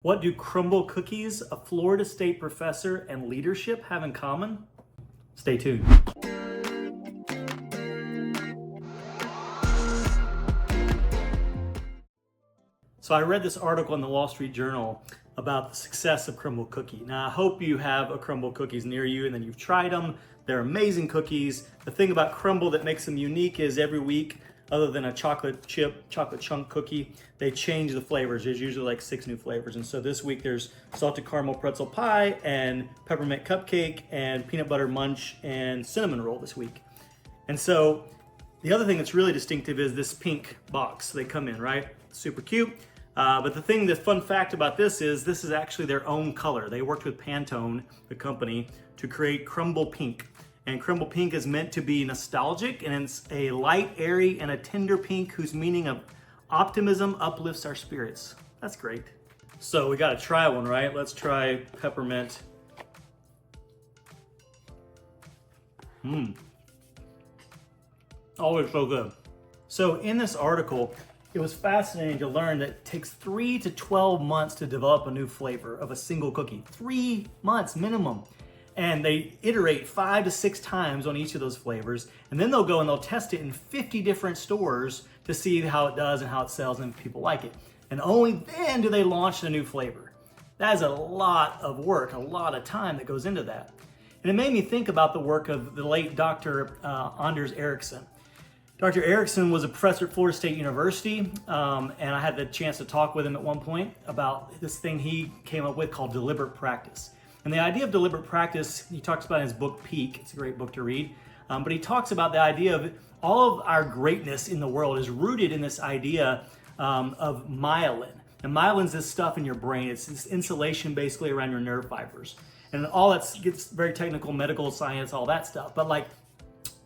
What do Crumbl Cookies, a Florida State professor, and leadership have in common? Stay tuned. So I read this article in the Wall Street Journal about the success of Crumbl Cookie. Now I hope you have a Crumbl Cookies near you and then you've tried them. They're amazing cookies. The thing about Crumbl that makes them unique is every week, other than a chocolate chip, chocolate chunk cookie, they change the flavors. There's usually like 6 new flavors. And so this week there's salted caramel pretzel pie and peppermint cupcake and peanut butter munch and cinnamon roll this week. And so the other thing that's really distinctive is this pink box they come in, right? Super cute. But the fun fact about this is actually their own color. They worked with Pantone, the company, to create Crumbl Pink. And Crumbl Pink is meant to be nostalgic, and it's a light, airy, and a tender pink whose meaning of optimism uplifts our spirits. That's great. So we gotta try one, right? Let's try peppermint. Always so good. So in this article, it was fascinating to learn that it takes 3 to 12 months to develop a new flavor of a single cookie. 3 months minimum. And they iterate 5 to 6 times on each of those flavors. And then they'll go and they'll test it in 50 different stores to see how it does and how it sells and if people like it. And only then do they launch the new flavor. That is a lot of work, a lot of time that goes into that. And it made me think about the work of the late Dr. Anders Ericsson. Dr. Ericsson was a professor at Florida State University, and I had the chance to talk with him at one point about this thing he came up with called deliberate practice. And the idea of deliberate practice, he talks about in his book, Peak. It's a great book to read. But he talks about the idea of all of our greatness in the world is rooted in this idea of myelin. And myelin's this stuff in your brain. It's this insulation basically around your nerve fibers. And all that gets very technical, medical science, all that stuff. But like,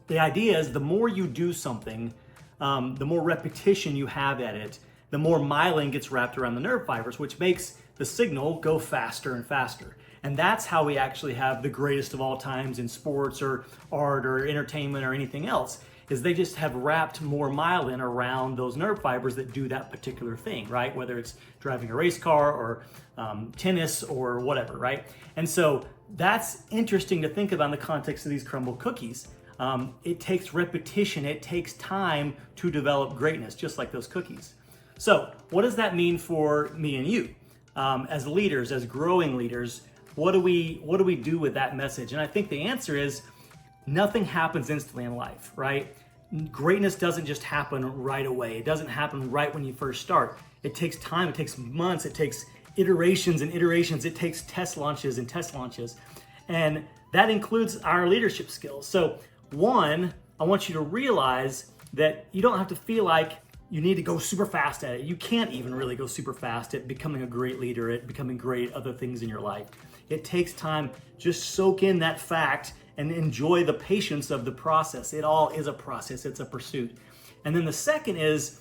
the idea is the more you do something, the more repetition you have at it, the more myelin gets wrapped around the nerve fibers, which makes the signal go faster and faster. And that's how we actually have the greatest of all times in sports or art or entertainment or anything else, is they just have wrapped more myelin around those nerve fibers that do that particular thing, right? Whether it's driving a race car or tennis or whatever, right? And so that's interesting to think about in the context of these Crumbl Cookies. It takes repetition, it takes time to develop greatness, just like those cookies. So what does that mean for me and you? As leaders, as growing leaders, what do we do with that message? And I think the answer is nothing happens instantly in life, right? Greatness doesn't just happen right away. It doesn't happen right when you first start. It takes time, it takes months, it takes iterations and iterations, it takes test launches and test launches. And that includes our leadership skills. So one, I want you to realize that you don't have to feel like you need to go super fast at it. You can't even really go super fast at becoming a great leader, at becoming great at other things in your life. It takes time. Just soak in that fact and enjoy the patience of the process. It all is a process. It's a pursuit. And then the second is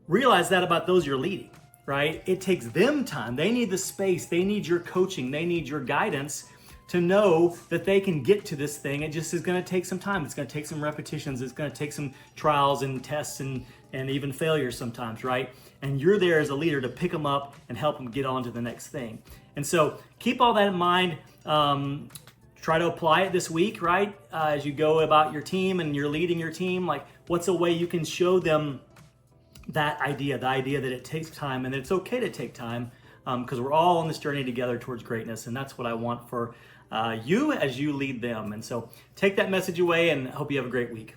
realize that about those you're leading, right? It takes them time. They need the space. They need your coaching. They need your guidance to know that they can get to this thing. It just is going to take some time. It's going to take some repetitions. It's going to take some trials and tests and even failures sometimes, right? And you're there as a leader to pick them up and help them get on to the next thing. And so keep all that in mind. Try to apply it this week, right? As you go about your team and you're leading your team, like what's a way you can show them that idea, the idea that it takes time and that it's okay to take time, because we're all on this journey together towards greatness. And that's what I want for you as you lead them. And so take that message away and hope you have a great week.